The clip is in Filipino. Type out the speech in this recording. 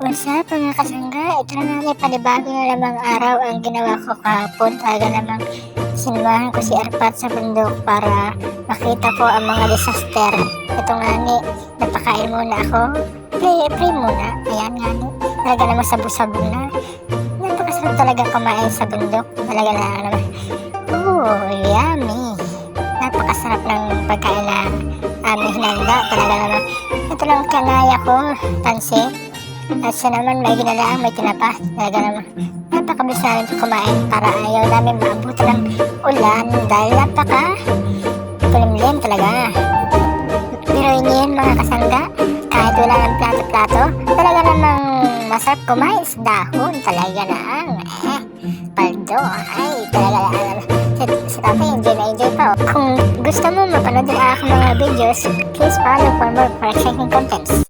What's up mga kasangga? Ito na naman panibago na namang araw ang ginawa ko kahapon. Talaga namang sinamahan ko si Arpat sa bundok para makita ko ang mga disaster. Ito nga ni, napakain muna ako. Play muna. Ayan nga ni, talaga namang sabu-sabu na. Napakasarap talaga kumain sa bundok. Talaga na naman. Yummy. Napakasarap ng pagkain na aming hinanda. Talaga naman. Ito lang kanaya ko, pansit. At siya naman may ginalaang may tinapa. Talaga naman napakabilis namin kumain para ayaw namin maabuti ng ulan dahil napaka kulimlim talaga. Pero yun mga kasangga, kahit wala ng plato-plato, talaga namang masarap kumain sa dahon. Talaga naang paldo ay talaga naman sa tatay enjoy pa. Kung gusto mo mapanood ang aking mga videos, please follow for more for exciting contents.